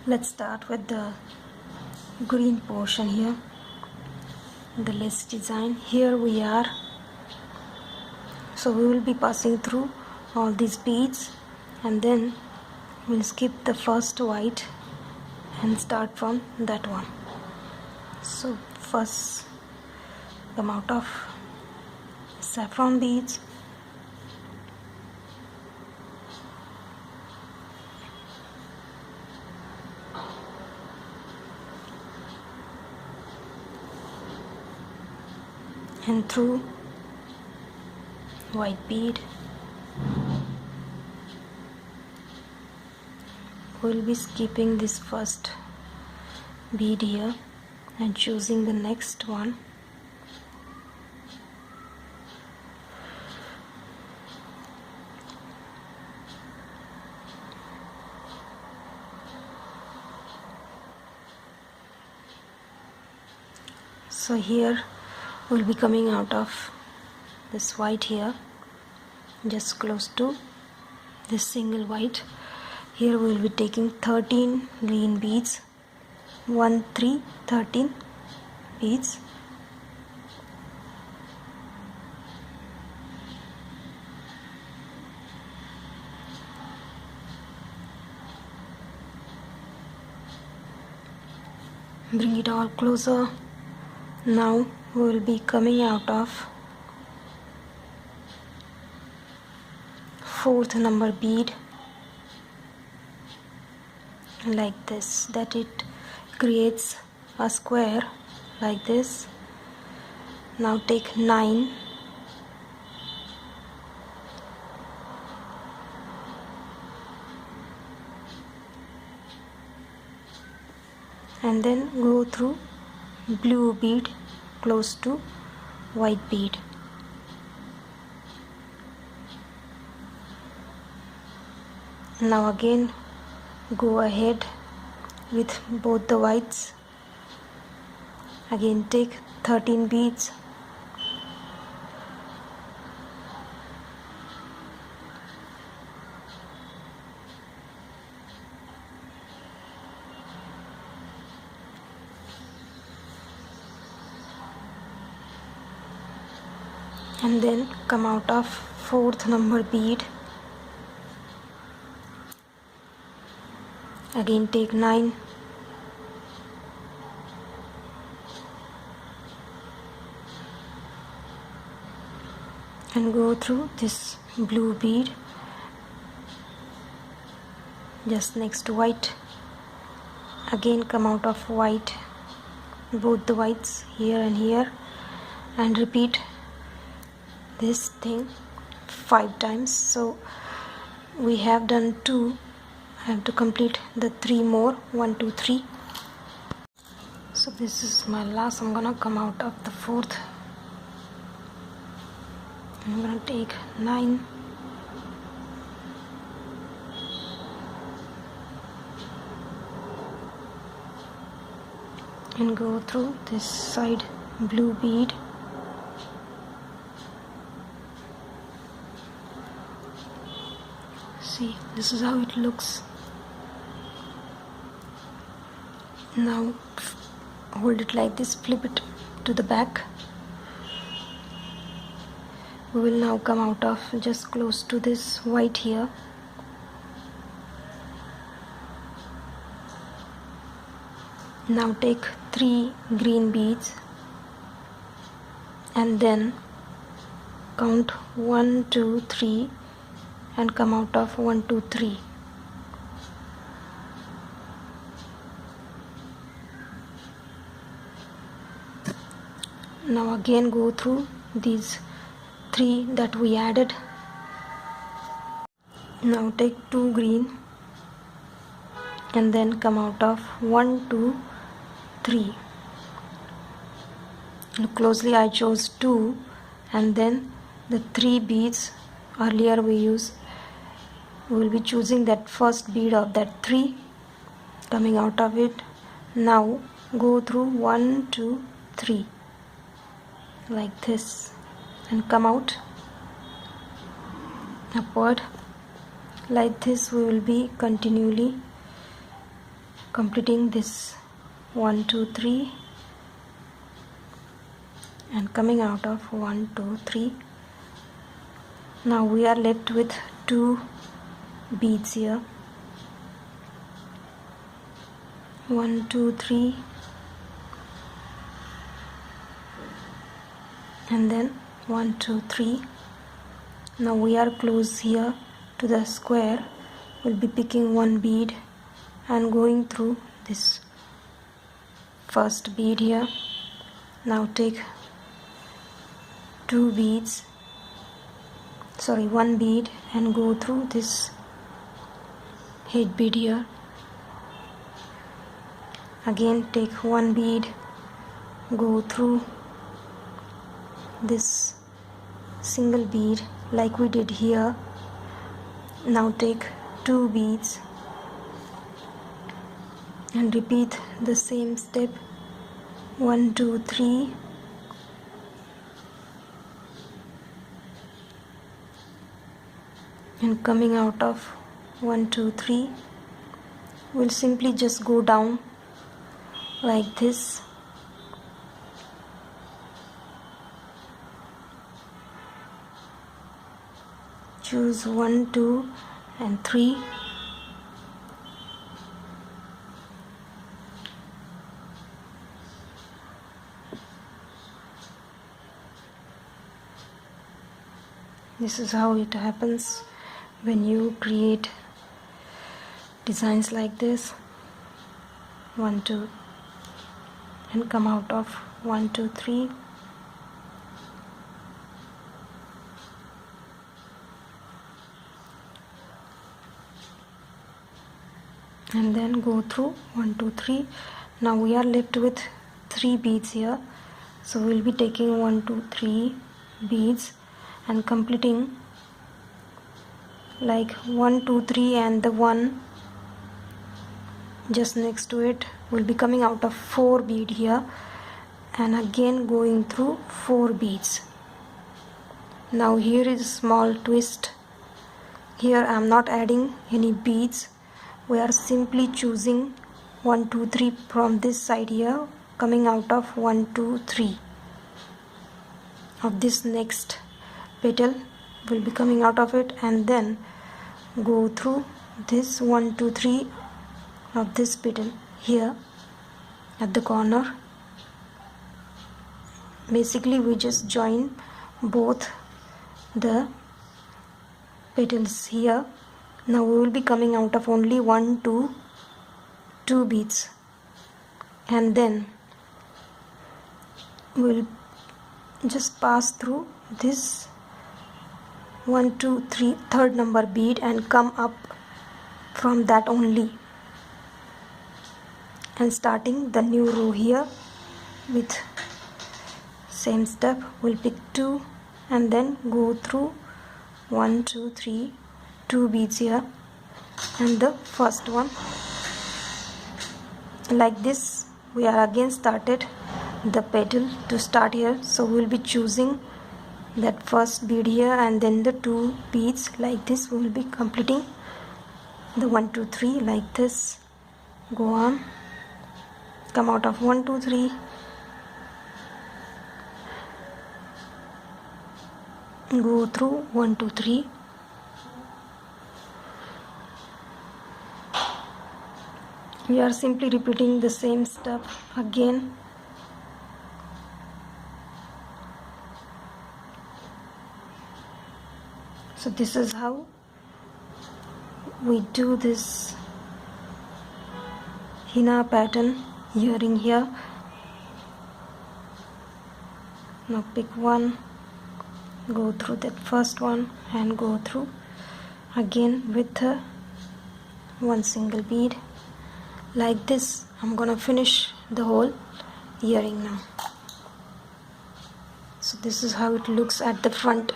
Let's start with the green portion here, the lace design. Here we are. So we will be passing through all these beads and then we'll skip the first white and start from that one. So first come out of saffron beads, and through white bead. We'll be skipping this first bead here and choosing the next one. So here we'll be coming out of this white here, just close to this single white. Here we will be taking 13 green beads, 1 3 13 beads, bring it all closer. Now we will be coming out of 4th number bead like this, that it creates a square like this. Now take 9 and then go through blue bead close to white bead. Now again go ahead with both the whites. Again take 13 beads, and then come out of 4th number bead. Again take 9 and go through this blue bead just next to white. Again come out of white, both the whites here and here, and repeat this thing 5 times. So we have done 2. I have to complete the 3 more, 1 2 3. So this is my last. I'm gonna come out of the 4th. I'm gonna take 9 and go through this side blue bead. See, this is how it looks. Now hold it like this, flip it to the back. We will now come out of just close to this white here. Now take 3 green beads and then count 1 2 3 and come out of 1 2 3. Now again go through these 3 that we added. Now take 2 green and then come out of 1 2 3. Look closely, I chose 2 and then the 3 beads earlier we will be choosing that first bead of that 3, coming out of it. Now go through 1 2 3 like this and come out upward. Like this we will be continually completing this 1 2 3 and coming out of 1 2 3. Now we are left with 2 beads here. 1 2 3 and then 1 2 3. Now we are close here to the square. We'll be picking one bead and going through this first bead here. Now take one bead and go through this head bead here. Again take one bead, go through this single bead like we did here. Now take 2 beads and repeat the same step. 1 2 3 and coming out of 1 2 3 we'll simply just go down like this. Choose 1 2 and 3. This is how it happens when you create designs like this. 1 2 and come out of 1 2 3. And then go through 1 2 3. Now we are left with 3 beads here, so we'll be taking 1 2 3 beads and completing like 1 2 3 and the one just next to it will be coming out of 4 bead here and again going through 4 beads. Now here is a small twist. Here I am not adding any beads. We are simply choosing 1 2 3 from this side here, coming out of 1 2 3 of this next petal will be coming out of it, and then go through this 1 2 3 of this petal here at the corner. Basically we just join both the petals here. Now we will be coming out of only 1 2 beads, and then we'll just pass through this 1 2 3 third number bead and come up from that only, and starting the new row here with same step. We'll pick 2 and then go through 1 2 3 2 beads here and the first one like this. We are again started the petal to start here, so we'll be choosing that first bead here and then the 2 beads like this. We will be completing the 1 2 3 like this. Go on, come out of 1 2 3, go through 1 2 3. We are simply repeating the same step again. So this is how we do this henna pattern earring here. Now pick one, go through that first one and go through again with the one single bead like this. I'm gonna finish the whole earring now. So this is how it looks at the front,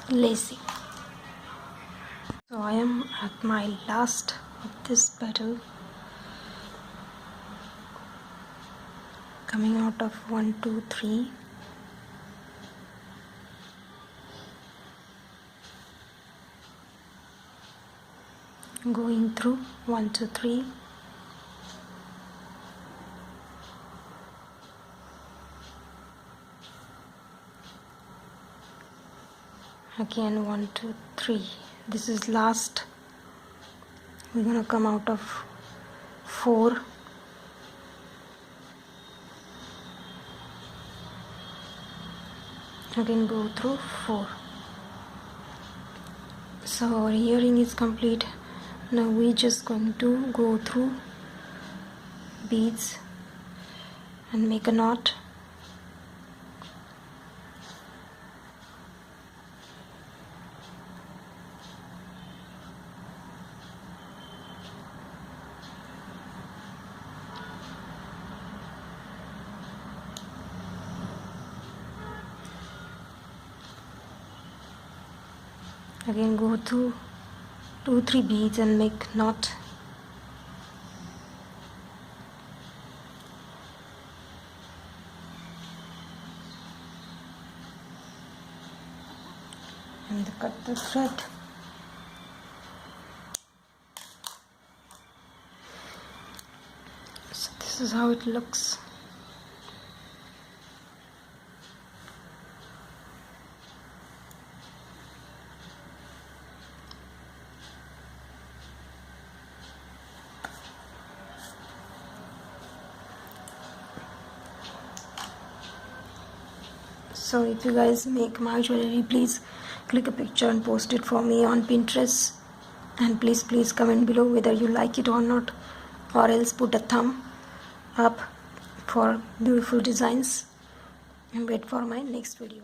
lacy. So I am at my last of this petal, coming out of 1 2 3. Going through 1 2 3 again 1 2 3. This is last. We're gonna come out of 4. Again go through 4. So our earring is complete. Now we're just going to go through beads and make a knot. Again go through 2-3 beads and make knot. And cut the thread. So this is how it looks. So if you guys make my jewelry, please click a picture and post it for me on Pinterest, and please comment below whether you like it or not, or else put a thumb up for beautiful designs, and wait for my next video.